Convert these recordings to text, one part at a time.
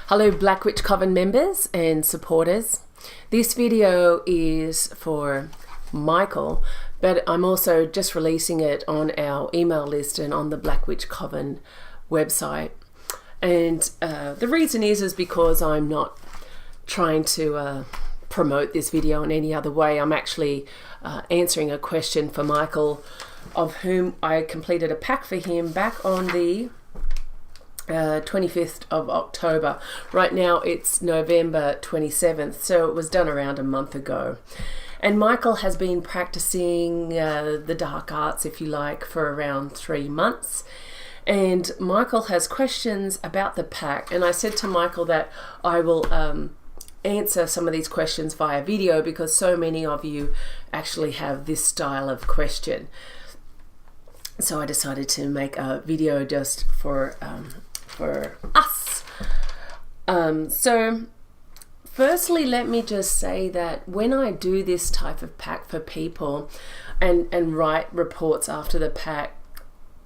Hello Black Witch Coven members and supporters. This video is for Michael, but I'm also just releasing it on our email list and on the Black Witch Coven website. And the reason is because I'm not trying to promote this video in any other way. I'm actually answering a question for Michael, of whom I completed a pact for him back on the 25th of October. Right now it's November 27th, so it was done around a month ago. And Michael has been practicing the dark arts, if you like, for around 3 months. And Michael has questions about the pact, and I said to Michael that I will answer some of these questions via video because so many of you actually have this style of question. So I decided to make a video just for us. So firstly, let me just say that when I do this type of pact for people and write reports after the pact,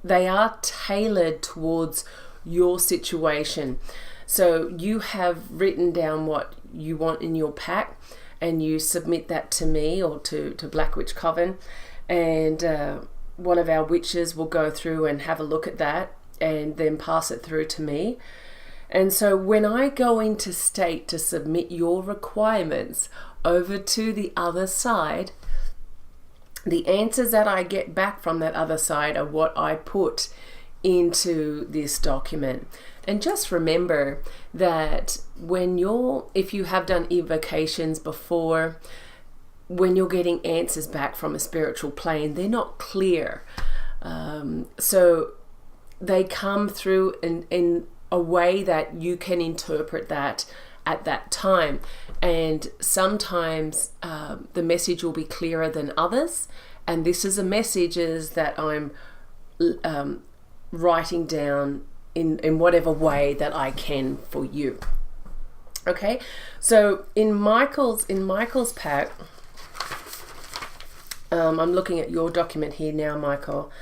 they are tailored towards your situation. So you have written down what you want in your pact and you submit that to me or to Black Witch Coven, and one of our witches will go through and have a look at that and then pass it through to me. And so when I go into state to submit your requirements over to the other side, the answers that I get back from that other side are what I put into this document. And just remember that if you have done evocations before, when you're getting answers back from a spiritual plane, they're not clear. So they come through in a way that you can interpret that at that time. And sometimes the message will be clearer than others. And this is the messages that I'm writing down in whatever way that I can for you. Okay, so in Michael's pact, I'm looking at your document here now, Michael.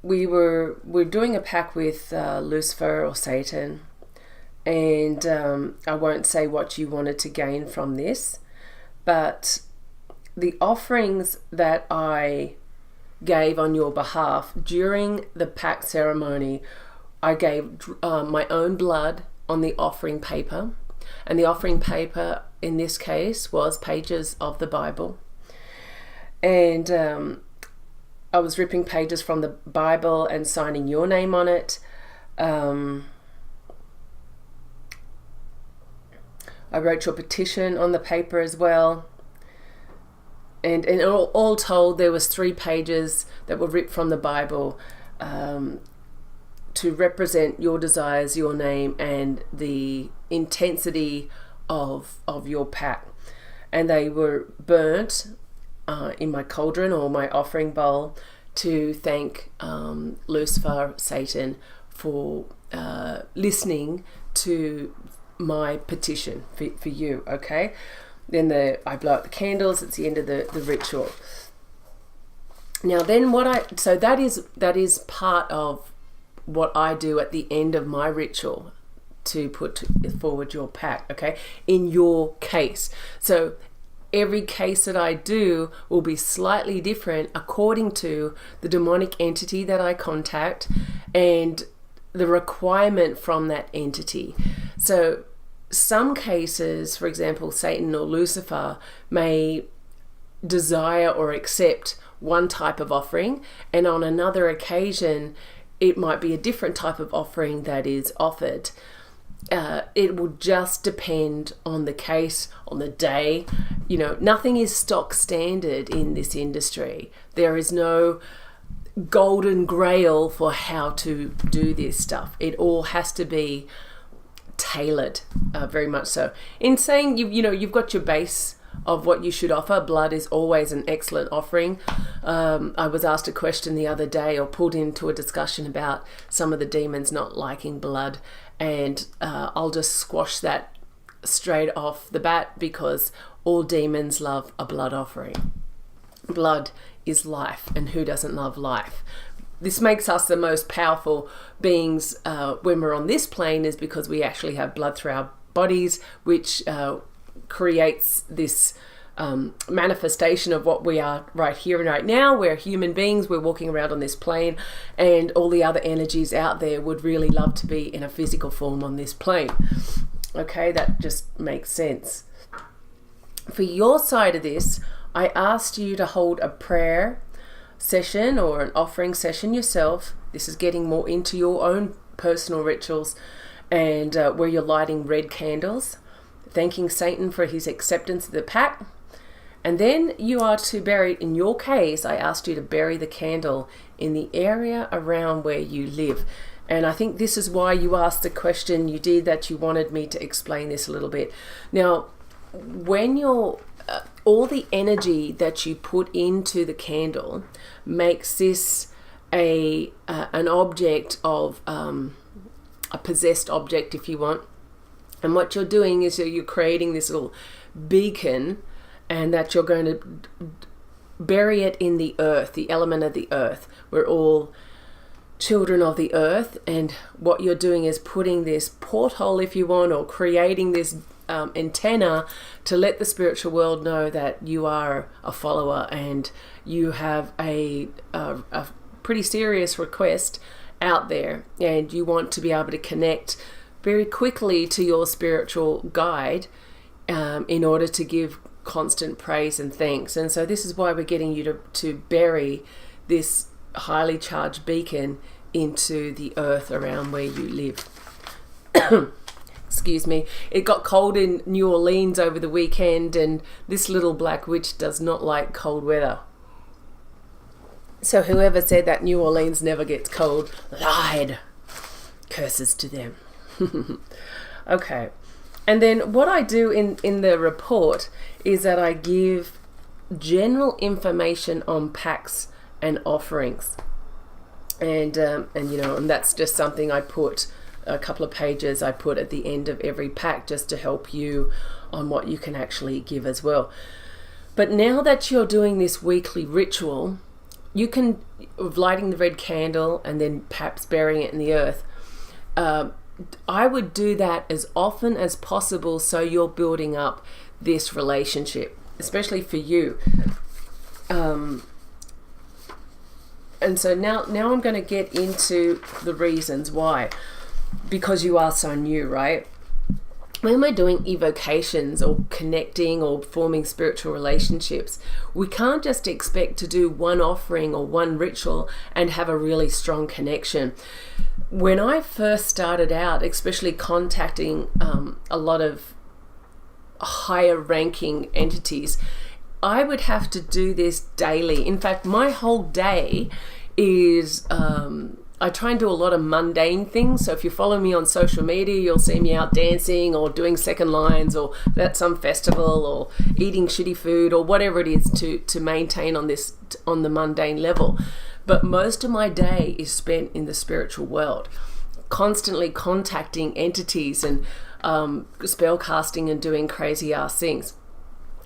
We're doing a pact with Lucifer or Satan, and I won't say what you wanted to gain from this, but the offerings that I gave on your behalf during the pact ceremony, I gave my own blood on the offering paper, and the offering paper in this case was pages of the Bible. And I was ripping pages from the Bible and signing your name on it. I wrote your petition on the paper as well. And all told, there was 3 pages that were ripped from the Bible to represent your desires, your name, and the intensity of your pact. And they were burnt in my cauldron or my offering bowl to thank Lucifer, Satan, for listening to my petition for you. Okay, then I blow out the candles. It's the end of the ritual. Now then, so that is part of what I do at the end of my ritual to put forward your pact. Okay, in your case, so every case that I do will be slightly different according to the demonic entity that I contact and the requirement from that entity. So some cases, for example, Satan or Lucifer may desire or accept one type of offering, and on another occasion it might be a different type of offering that is offered. It will just depend on the case, on the day. You know, nothing is stock standard in this industry. There is no golden grail for how to do this stuff. It all has to be tailored, very much so. In saying you've got your base of what you should offer. Blood is always an excellent offering. I was asked a question the other day, or pulled into a discussion about some of the demons not liking blood, and I'll just squash that straight off the bat because all demons love a blood offering. Blood is life, and who doesn't love life? this makes us the most powerful beings when we're on this plane, is because we actually have blood through our bodies, which creates this manifestation of what we are right here and right now. We're human beings, we're walking around on this plane, and all the other energies out there would really love to be in a physical form on this plane. Okay, that just makes sense. For your side of this, I asked you to hold a prayer session or an offering session yourself. This is getting more into your own personal rituals, and where you're lighting red candles, thanking Satan for his acceptance of the pact. And then you are to bury, in your case, I asked you to bury the candle in the area around where you live. And I think this is why you asked the question you did, that you wanted me to explain this a little bit. Now, when you're all the energy that you put into the candle makes this an object of a possessed object, if you want. And what you're doing is you're creating this little beacon, and that you're going to bury it in the earth, the element of the earth. We're all children of the earth, and what you're doing is putting this porthole, if you want, or creating this antenna to let the spiritual world know that you are a follower and you have a pretty serious request out there, and you want to be able to connect very quickly to your spiritual guide in order to give constant praise and thanks. And so this is why we're getting you to bury this highly charged beacon into the earth around where you live. Excuse me. It got cold in New Orleans over the weekend, and this little black witch does not like cold weather. So whoever said that New Orleans never gets cold lied. Curses to them. Okay. And then what I do in the report is that I give general information on pacts and offerings. And that's just something I put, a couple of pages I put at the end of every pact, just to help you on what you can actually give as well. But now that you're doing this weekly ritual, you can, lighting the red candle and then perhaps burying it in the earth, I would do that as often as possible, so you're building up this relationship, especially for you. And so now I'm going to get into the reasons why, because you are so new, right? When we're doing evocations or connecting or forming spiritual relationships, we can't just expect to do one offering or one ritual and have a really strong connection. When I first started out, especially contacting a lot of higher ranking entities, I would have to do this daily. In fact, my whole day is, I try and do a lot of mundane things. So if you follow me on social media, you'll see me out dancing or doing second lines or at some festival or eating shitty food or whatever it is to maintain on the mundane level. But most of my day is spent in the spiritual world, constantly contacting entities and spell casting and doing crazy ass things.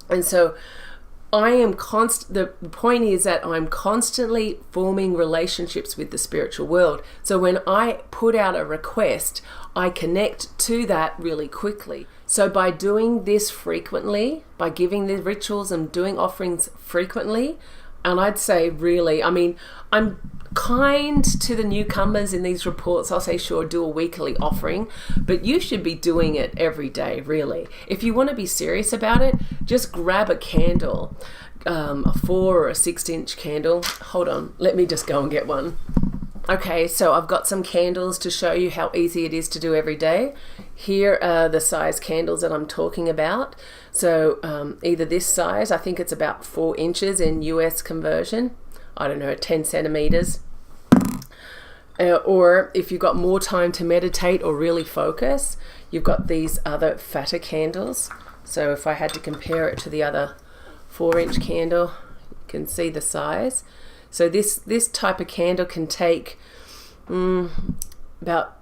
And so I am the point is that I'm constantly forming relationships with the spiritual world. So when I put out a request, I connect to that really quickly. So by doing this frequently, by giving the rituals and doing offerings frequently, and I'd say really, I mean, I'm kind to the newcomers in these reports. I'll say, sure, do a weekly offering, but you should be doing it every day, really. If you want to be serious about it, just grab a candle, a 4 or a 6-inch candle. Hold on, let me just go and get one. Okay, so I've got some candles to show you how easy it is to do every day. Here are the size candles that I'm talking about. So either this size, I think it's about 4 inches in US conversion, I don't know, 10 centimeters. Or if you've got more time to meditate or really focus, you've got these other fatter candles. So if I had to compare it to the other 4-inch candle, you can see the size. So this type of candle can take about,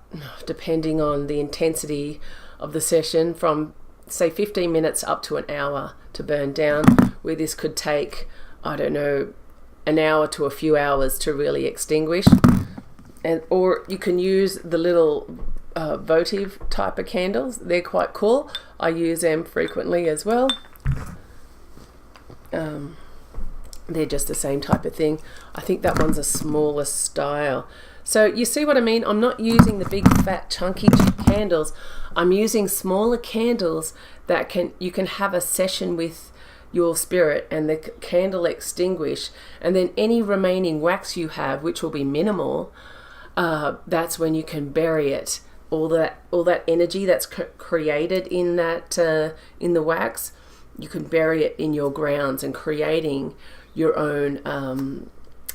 depending on the intensity of the session, from say 15 minutes up to an hour to burn down, where this could take, I don't know, an hour to a few hours to really extinguish. or you can use the little votive type of candles. They're quite cool. I use them frequently as well. They're just the same type of thing. I think that one's a smaller style. So you see what I mean? I'm not using the big fat chunky candles. I'm using smaller candles that you can have a session with your spirit and the candle extinguish, and then any remaining wax you have, which will be minimal, that's when you can bury it. All that energy that's created in that in the wax, you can bury it in your grounds and creating your own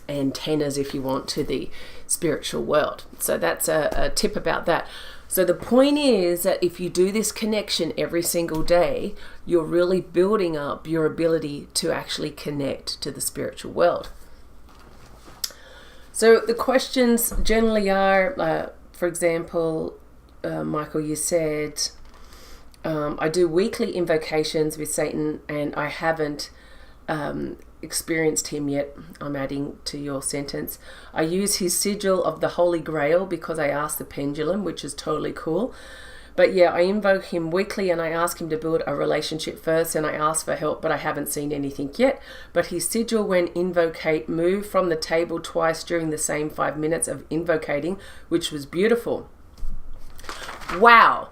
antennas, if you want, to the spiritual world. So that's a tip about that. So the point is that if you do this connection every single day, you're really building up your ability to actually connect to the spiritual world. So the questions generally are, for example, Michael, you said, I do weekly invocations with Satan and I haven't experienced him yet. I'm adding to your sentence. I use his sigil of the Holy Grail because I asked the pendulum, which is totally cool. But yeah, I invoke him weekly and I ask him to build a relationship first, and I ask for help, but I haven't seen anything yet. But his sigil, when invocate, moved from the table twice during the same 5 minutes of invocating, which was beautiful. Wow.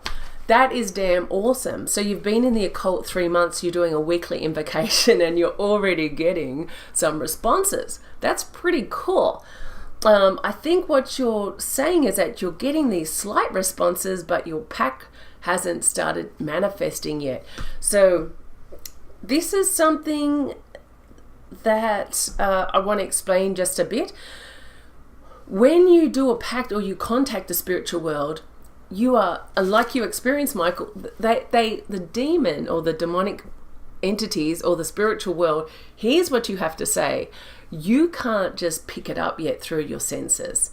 That is damn awesome. So you've been in the occult 3 months, you're doing a weekly invocation and you're already getting some responses. That's pretty cool. I think what you're saying is that you're getting these slight responses, but your pact hasn't started manifesting yet. So this is something that I want to explain just a bit. When you do a pact or you contact the spiritual world, you are, like you experienced, Michael, the demon or the demonic entities or the spiritual world, here's what you have to say. You can't just pick it up yet through your senses.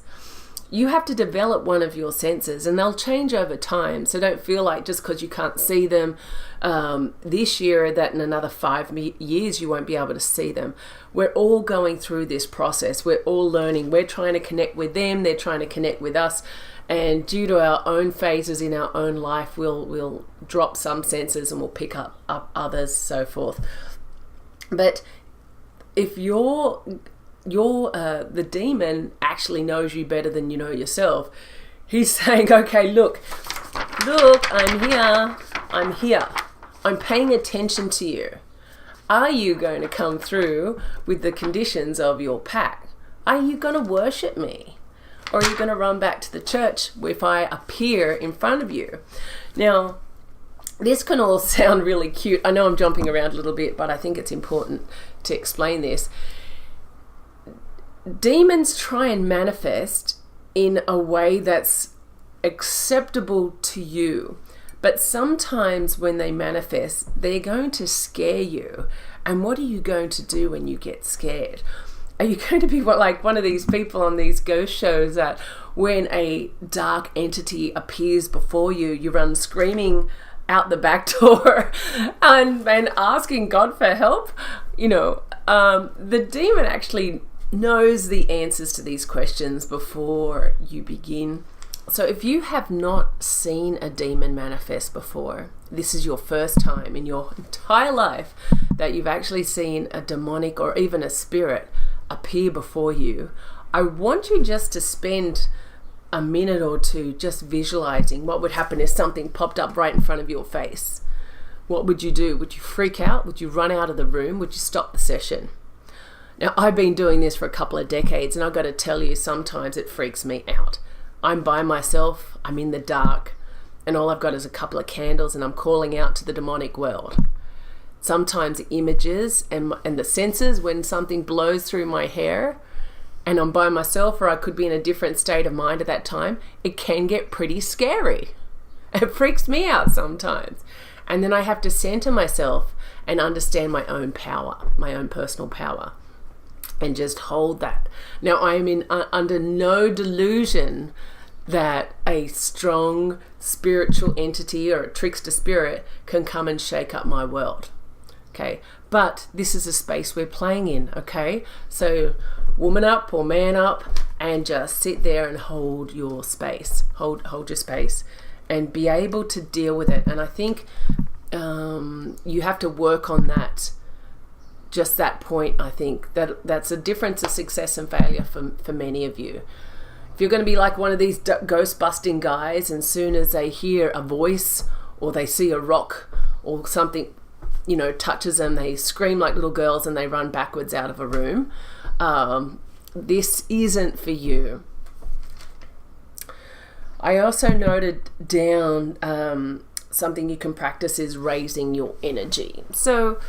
You have to develop one of your senses, and they'll change over time. So don't feel like just because you can't see them this year that in another 5 years you won't be able to see them. We're all going through this process. We're all learning. We're trying to connect with them. They're trying to connect with us. And due to our own phases in our own life, we'll drop some senses and we'll pick up others, so forth. But if the demon actually knows you better than you know yourself, he's saying, okay, look, I'm here. I'm paying attention to you. Are you going to come through with the conditions of your pact? Are you going to worship me? Or are you going to run back to the church if I appear in front of you? Now, this can all sound really cute. I know I'm jumping around a little bit, but I think it's important to explain this. Demons try and manifest in a way that's acceptable to you. But sometimes when they manifest, they're going to scare you. And what are you going to do when you get scared? Are you going to be like one of these people on these ghost shows that when a dark entity appears before you, you run screaming out the back door and asking God for help? You know, the demon actually knows the answers to these questions before you begin. So if you have not seen a demon manifest before, this is your first time in your entire life that you've actually seen a demonic or even a spirit appear before you, I want you just to spend a minute or two just visualizing what would happen if something popped up right in front of your face. What would you do? Would you freak out? Would you run out of the room? Would you stop the session? Now, I've been doing this for a couple of decades, and I've got to tell you, sometimes it freaks me out. I'm by myself, I'm in the dark, and all I've got is a couple of candles, and I'm calling out to the demonic world. Sometimes images and the senses, when something blows through my hair and I'm by myself, or I could be in a different state of mind at that time, it can get pretty scary. It freaks me out sometimes. And then I have to center myself and understand my own power, my own personal power, and just hold that. Now, I am under no delusion that a strong spiritual entity or a trickster spirit can come and shake up my world. Okay, but this is a space we're playing in, okay? So woman up or man up and just sit there and hold your space, hold your space, and be able to deal with it. And I think you have to work on that. Just that point, I think that's a difference of success and failure for many of you. If you're going to be like one of these ghost busting guys, and soon as they hear a voice or they see a rock or something, touches them, they scream like little girls and they run backwards out of a room, this isn't for you. I also noted down something you can practice is raising your energy. So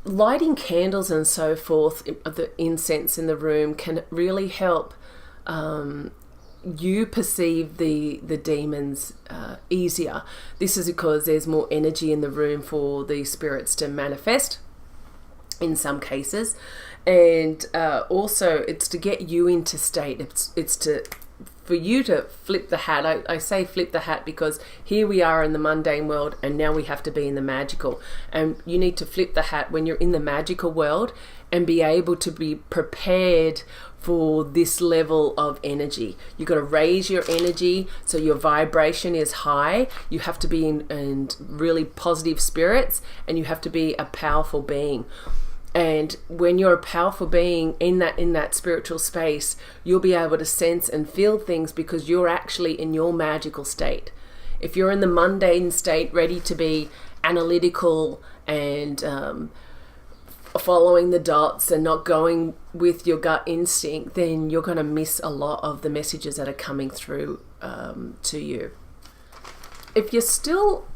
lighting candles and so forth, the incense in the room, can really help you perceive the demons easier. This is because there's more energy in the room for the spirits to manifest in some cases, and also it's to get you into state. It's for you to flip the hat. I say flip the hat because here we are in the mundane world and now we have to be in the magical, and you need to flip the hat when you're in the magical world and be able to be prepared for this level of energy. You've got to raise your energy so your vibration is high. You have to be in really positive spirits, and you have to be a powerful being. And when you're a powerful being in that spiritual space, you'll be able to sense and feel things because you're actually in your magical state. If you're in the mundane state, ready to be analytical and following the dots and not going with your gut instinct, then you're going to miss a lot of the messages that are coming through to you. If you're still,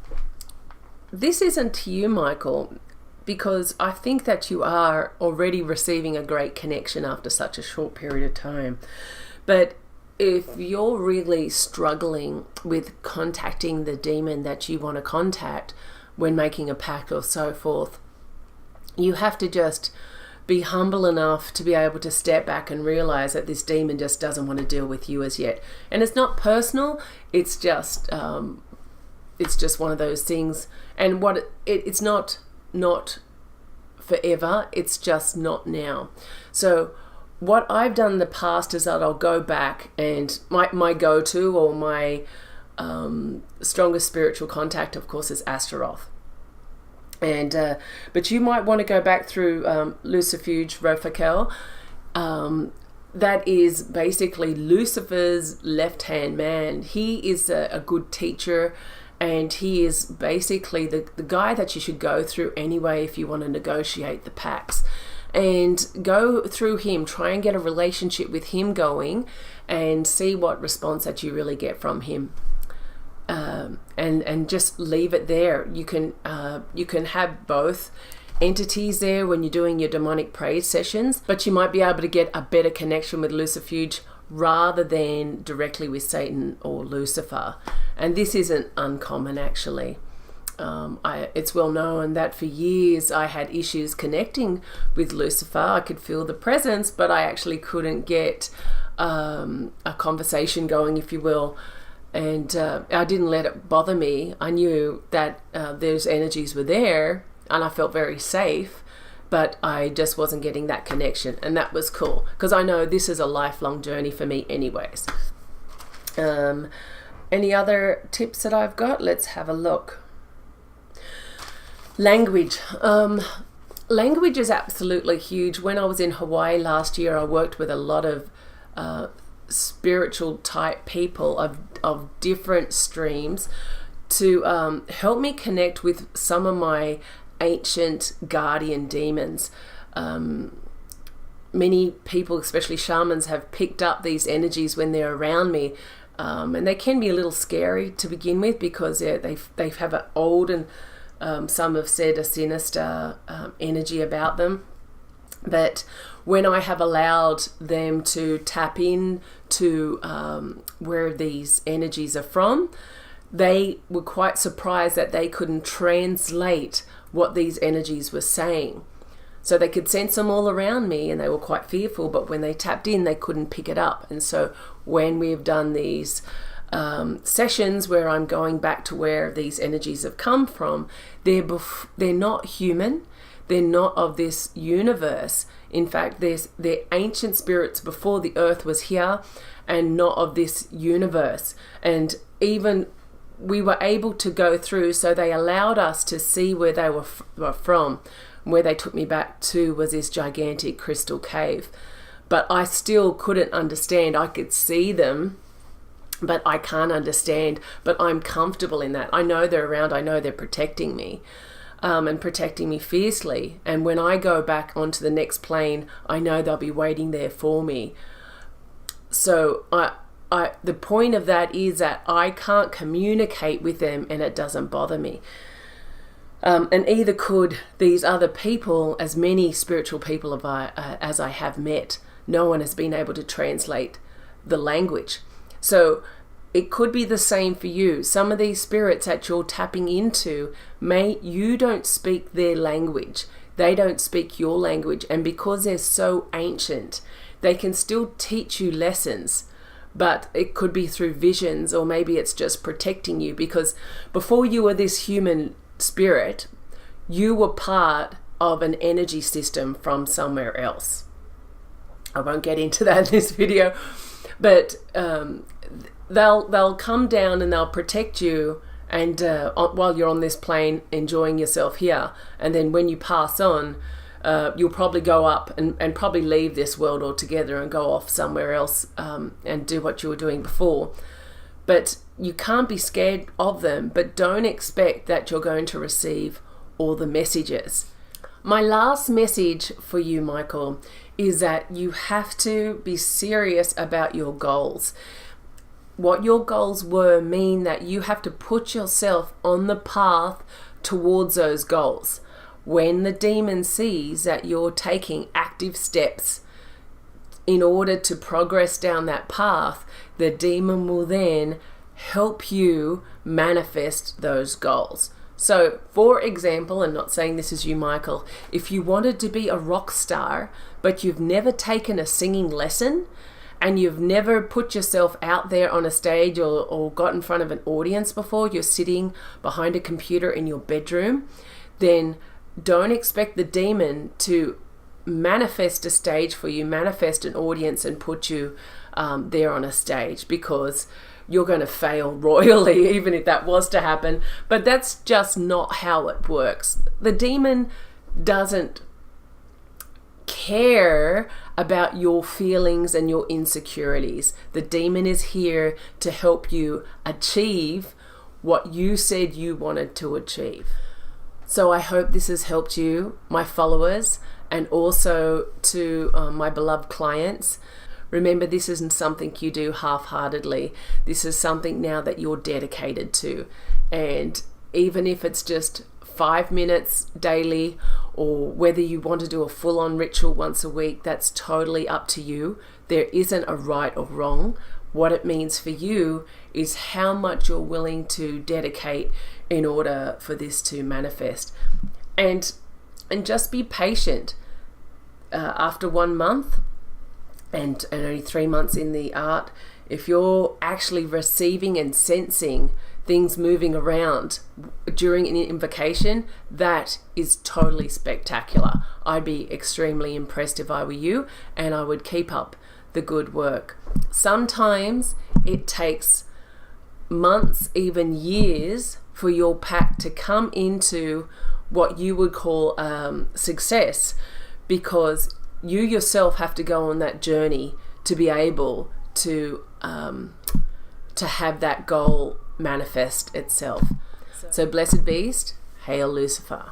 this isn't to you, Michael, because I think that you are already receiving a great connection after such a short period of time. But if you're really struggling with contacting the demon that you want to contact when making a pact or so forth, you have to just be humble enough to be able to step back and realize that this demon just doesn't want to deal with you as yet. And it's not personal, it's just one of those things. And it's not forever, it's just not now. So what I've done in the past is that I'll go back, and my go-to or my strongest spiritual contact, of course, is Astaroth. And but you might want to go back through Lucifuge Rofakel. That is basically Lucifer's left-hand man. He is a good teacher, and he is basically the guy that you should go through anyway if you want to negotiate the pacts. And go through him, try and get a relationship with him going, and see what response that you really get from him. And just leave it there. You can have both entities there when you're doing your demonic praise sessions, but you might be able to get a better connection with Lucifuge rather than directly with Satan or Lucifer. And this isn't uncommon, actually. It's well known that for years I had issues connecting with Lucifer. I could feel the presence, but I actually couldn't get a conversation going, if you will. And I didn't let it bother me. I knew that those energies were there and I felt very safe, but I just wasn't getting that connection. And that was cool, because I know this is a lifelong journey for me anyways. Any other tips that I've got? Let's have a look. Language. Language is absolutely huge. When I was in Hawaii last year, I worked with a lot of spiritual type people of different streams to help me connect with some of my ancient guardian demons. Many people, especially shamans, have picked up these energies when they're around me, and they can be a little scary to begin with because they have an old and some have said a sinister energy about them. But when I have allowed them to tap in to where these energies are from, they were quite surprised that they couldn't translate what these energies were saying. So they could sense them all around me and they were quite fearful, but when they tapped in, they couldn't pick it up. And so when we've done these sessions where I'm going back to where these energies have come from, they're not human. They're not of this universe. In fact, they're ancient spirits before the earth was here and not of this universe. And even we were able to go through, so they allowed us to see where they were from. Where they took me back to was this gigantic crystal cave. But I still couldn't understand. I could see them, but I can't understand. But I'm comfortable in that. I know they're around. I know they're protecting me, and protecting me fiercely. And when I go back onto the next plane, I know they'll be waiting there for me. So the point of that is that I can't communicate with them, and it doesn't bother me. And either could these other people, as many spiritual people as I have met. No one has been able to translate the language. So it could be the same for you. Some of these spirits that you're tapping into, you don't speak their language. They don't speak your language. And because they're so ancient, they can still teach you lessons. But it could be through visions, or maybe it's just protecting you. Because before you were this human spirit, you were part of an energy system from somewhere else. I won't get into that in this video, but they'll come down and they'll protect you, and while you're on this plane enjoying yourself here, and then when you pass on, you'll probably go up and probably leave this world altogether and go off somewhere else and do what you were doing before. But you can't be scared of them, but don't expect that you're going to receive all the messages. My last message for you, Michael, is that you have to be serious about your goals. What your goals were mean that you have to put yourself on the path towards those goals. When the demon sees that you're taking active steps in order to progress down that path, the demon will then help you manifest those goals. So, for example, and not saying this is you, Michael, if you wanted to be a rock star, but you've never taken a singing lesson, and you've never put yourself out there on a stage or got in front of an audience before, you're sitting behind a computer in your bedroom, then don't expect the demon to manifest a stage for you, manifest an audience and put you there on a stage, because you're going to fail royally, even if that was to happen. But that's just not how it works. The demon doesn't care about your feelings and your insecurities. The demon is here to help you achieve what you said you wanted to achieve. So I hope this has helped you, my followers, and also to my beloved clients. Remember, this isn't something you do half-heartedly. This is something now that you're dedicated to. And even if it's just 5 minutes daily, or whether you want to do a full-on ritual once a week, that's totally up to you. There isn't a right or wrong. What it means for you is how much you're willing to dedicate in order for this to manifest. And just be patient. After 1 month, and only 3 months in the art, if you're actually receiving and sensing things moving around during an invocation, that is totally spectacular. I'd be extremely impressed if I were you, and I would keep up the good work. Sometimes it takes months, even years, for your pact to come into what you would call success, because you yourself have to go on that journey to be able to have that goal manifest itself. So blessed beast, hail Lucifer.